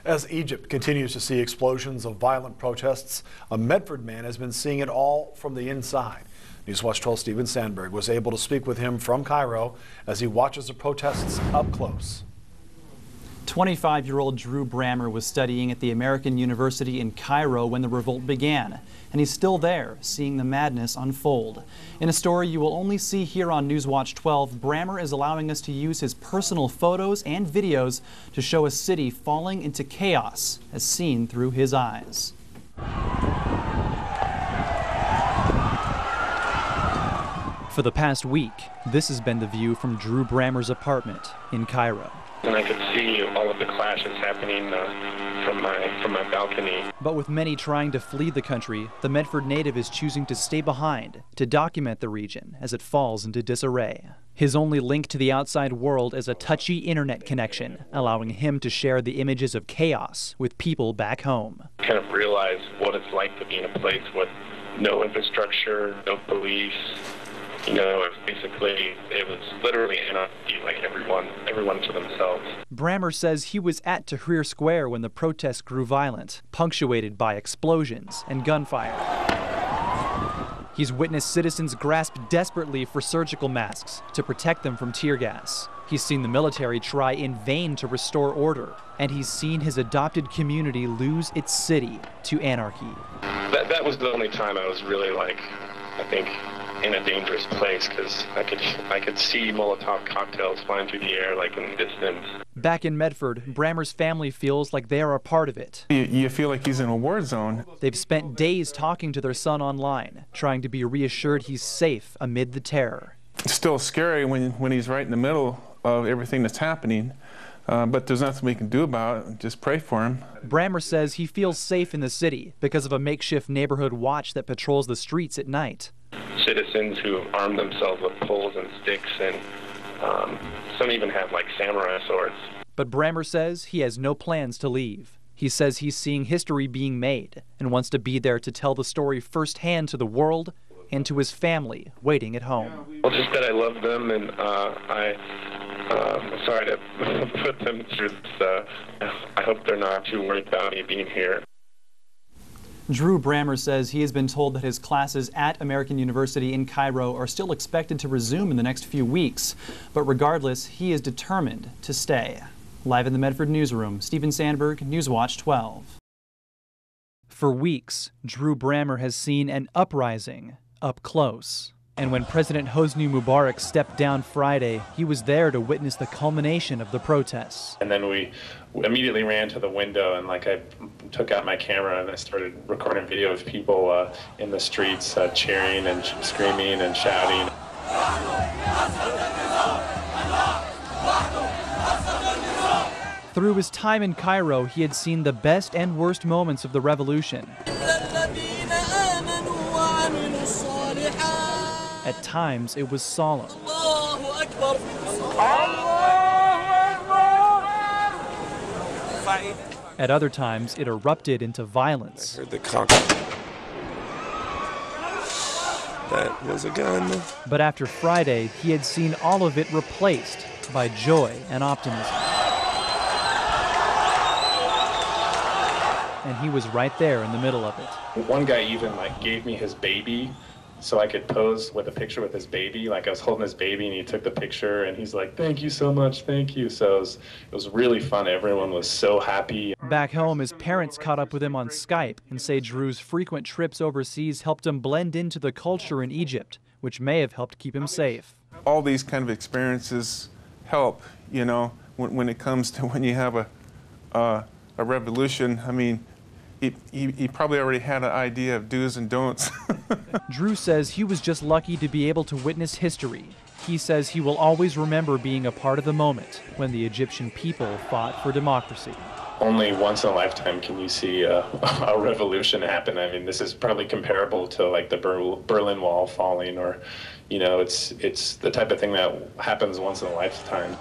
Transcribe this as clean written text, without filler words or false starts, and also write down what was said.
As Egypt continues to see explosions of violent protests, a Medford man has been seeing it all from the inside. Newswatch 12's Stephen Sandberg was able to speak with him from Cairo as he watches the protests up close. 25-year-old Drew Brammer was studying at the American University in Cairo when the revolt began, and he's still there, seeing the madness unfold. In a story you will only see here on Newswatch 12, Brammer is allowing us to use his personal photos and videos to show a city falling into chaos, as seen through his eyes. For the past week, this has been the view from Drew Brammer's apartment in Cairo. And I could see all of the clashes happening from my balcony. But with many trying to flee the country, the Medford native is choosing to stay behind to document the region as it falls into disarray. His only link to the outside world is a touchy internet connection, allowing him to share the images of chaos with people back home. I kind of realize what it's like to be in a place with no infrastructure, no police. You know, it was literally anarchy, like everyone to themselves. Brammer says he was at Tahrir Square when the protests grew violent, punctuated by explosions and gunfire. He's witnessed citizens grasp desperately for surgical masks to protect them from tear gas. He's seen the military try in vain to restore order, and he's seen his adopted community lose its city to anarchy. That was the only time I was really, I think, in a dangerous place, because I could see Molotov cocktails flying through the air in the distance. Back in Medford, Brammer's family feels like they are a part of it. You feel like he's in a war zone. They've spent days talking to their son online, trying to be reassured he's safe amid the terror. It's still scary when he's right in the middle of everything that's happening, but there's nothing we can do about it. Just pray for him. Brammer says he feels safe in the city because of a makeshift neighborhood watch that patrols the streets at night. Citizens who arm themselves with poles and sticks, and some even have samurai swords. But Brammer says he has no plans to leave. He says he's seeing history being made and wants to be there to tell the story firsthand to the world and to his family waiting at home. Well, just that I love them, and I'm sorry to put them through this. I hope they're not too worried about me being here. Drew Brammer says he has been told that his classes at American University in Cairo are still expected to resume in the next few weeks. But regardless, he is determined to stay. Live in the Medford newsroom, Stephen Sandberg, Newswatch 12. For weeks, Drew Brammer has seen an uprising up close. And when President Hosni Mubarak stepped down Friday, he was there to witness the culmination of the protests. And then we immediately ran to the window, and I took out my camera and I started recording video of people in the streets cheering and screaming and shouting. Through his time in Cairo, he had seen the best and worst moments of the revolution. At times, it was solemn. At other times, it erupted into violence. I heard the conch. That was a gun. But after Friday, he had seen all of it replaced by joy and optimism. And he was right there in the middle of it. One guy even gave me his baby so I could pose with a picture with his baby. I was holding his baby and he took the picture and he's like, "Thank you so much, thank you." So it was really fun. Everyone was so happy. Back home, his parents caught up with him on Skype and say Drew's frequent trips overseas helped him blend into the culture in Egypt, which may have helped keep him safe. All these kind of experiences help, when it comes to when you have a revolution. I mean, he probably already had an idea of do's and don'ts. Drew says he was just lucky to be able to witness history. He says he will always remember being a part of the moment when the Egyptian people fought for democracy. Only once in a lifetime can you see a revolution happen. I mean, this is probably comparable to the Berlin Wall falling, or, it's the type of thing that happens once in a lifetime.